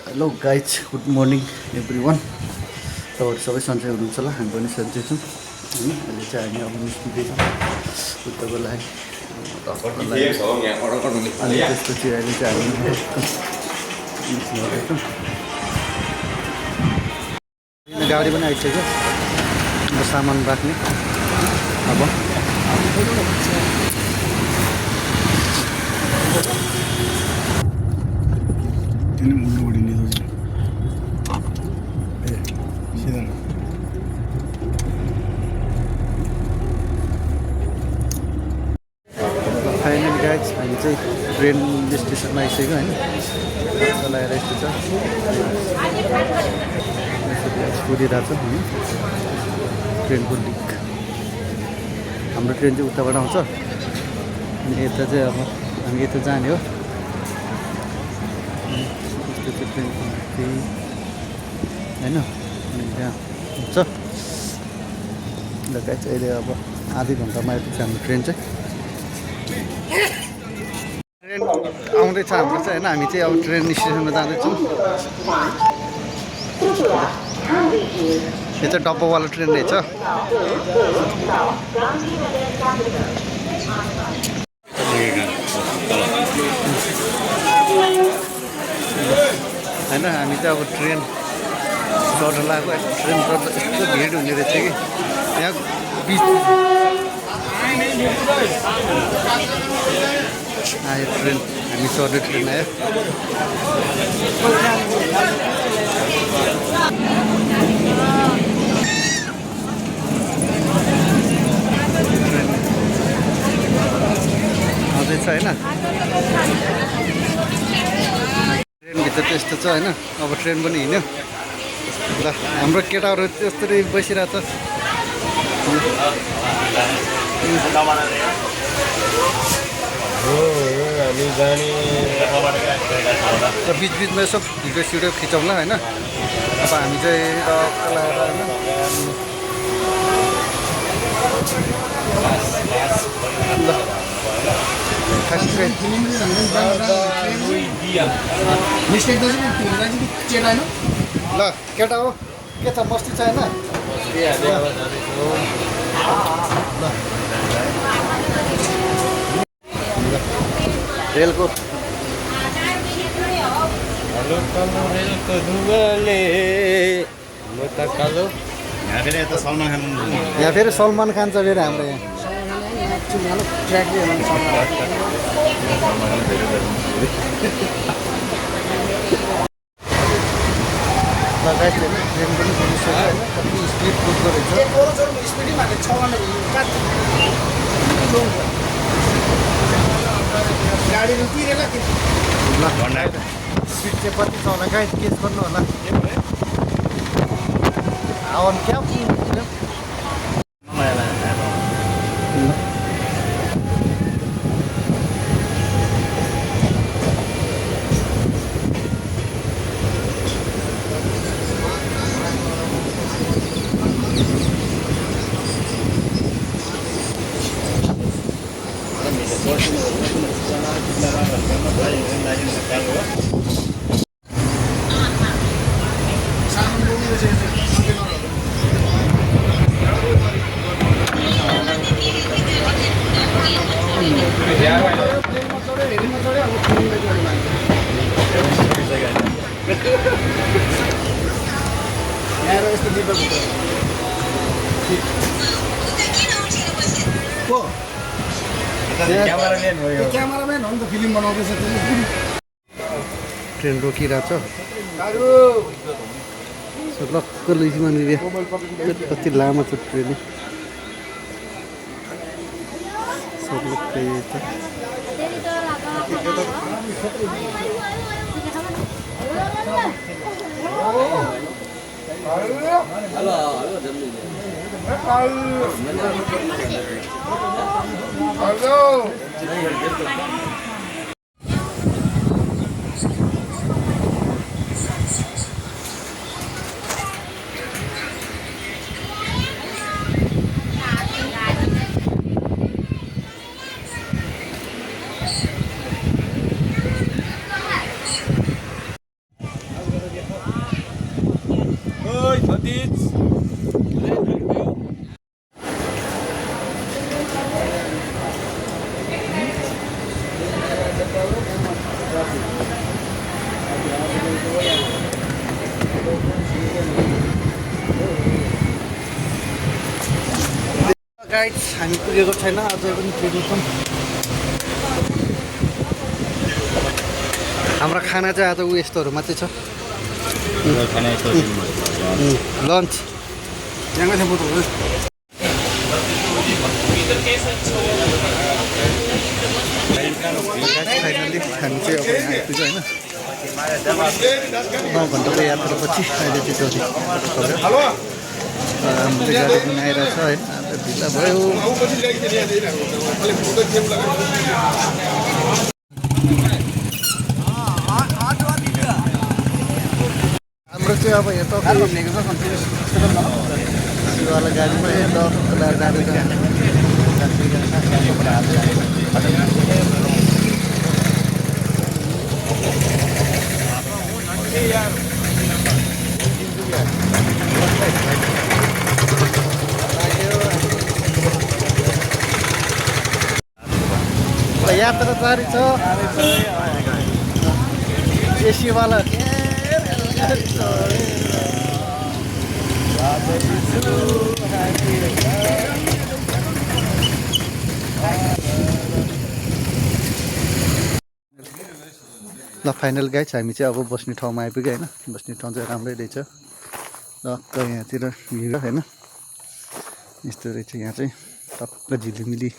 Hello guys good morning every one. तपाईँहरू सबै सन्चै हुनुहुन्छ होला, हामी पनि सन्चै छौँ होइन। अहिले चाहिँ हामी अब निस्किँदैछौँ उताको लागि अनि त्यसपछि अहिले चाहिँ हामी निस्किँदैछौँ। गाडी पनि आइसक्यो अब सामान राख्ने। अब फाइनल गाइज हामी चाहिँ ट्रेन स्टेसनमा आइसक्यो होइन। चलाएर यस्तो छ कुदिरहेको छ होइन ट्रेनको लिक। हाम्रो ट्रेन चाहिँ उताबाट आउँछ अनि यता चाहिँ अब हामी यता जाने हो। यस्तो चाहिँ ट्रेनको केही होइन अनि त्यहाँ हुन्छ। ल गाइज अहिले अब आधी घन्टामा आइपुग्छ हाम्रो ट्रेन चाहिँ। ट्रेन आउँदैछ हाम्रो चाहिँ होइन। हामी चाहिँ अब ट्रेन स्टेसनमा जाँदैछौँ। यो चाहिँ डब्बावाला ट्रेन रहेछ होइन। हामी चाहिँ अब ट्रेन चढ्न लाग्यो। ट्रेन चढ्दा यस्तो भिड हुने रहेछ कि यहाँ बिच आयो ट्रेन। हामी चढ्ने ट्रेन आयो। आउँदैछ होइन। ट्रेनभित्र त्यस्तो छ होइन। अब ट्रेन पनि हिँड्यो। ल हाम्रो केटाहरू त्यस्तरी बसिरहेको छ। र बिचबिचमा यसो भिडियो सिडियो खिचौँला होइन। अब हामी चाहिँ लगाएर होइन ल ल केटा हो के छ मस्ती छ होइन। रेलको यहाँ फेरि सलमान खान छ फेरि हाम्रो यहाँ। लगाइस होइन ट्रेन पनि पुगिसक्यो होइन। कति स्पिड कुद्दो रहेछ। स्पिड चाहिँ कति छ होला गाइड केस गर्नु होला। हावामा क्या क्यामेराम्यान हो नि त फिल्म बनाउँदैछ। ट्रेन रोकिरहेको छ लक्क लैजाउनु। कति लामो छ ट्रेन गाइड्स हामी पुगेको छैन अझै पनि पुग्छौँ। हाम्रो खाना चाहिँ आज यस्तोहरू मात्रै छ। लन्च फाइनली हामी चाहिँ अब यहाँ आइपुग्यो होइन। 9 घन्टाको यात्रापछि अहिले चाहिँ हाम्रो गाडी पनि आइरहेको छ होइन। ढिला भयो। हाम्रो चाहिँ अब यता शिवाला गाडीमा यता यात्रा जारी छ। एसीवाला ल फाइनल गाइज हामी चाहिँ अब बस्ने ठाउँमा आइपुग्यो होइन। बस्ने ठाउँ चाहिँ राम्रै रहेछ। टक्क यहाँतिर भ्यू होइन यस्तो रहेछ। यहाँ चाहिँ टक्क झिलिमिली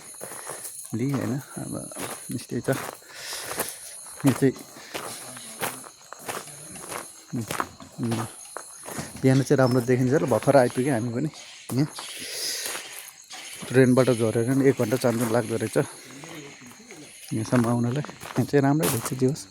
होइन। अब यस्तै छ। यो चाहिँ बिहान चाहिँ राम्रो देखिन्छ र भर्खर आइपुग्यो हामी पनि। यहाँ ट्रेनबाट झरेर 1 घन्टा 4 घन्टा लाग्दो रहेछ यहाँसम्म आउनलाई। यहाँ चाहिँ राम्रै रहेछ जे होस्।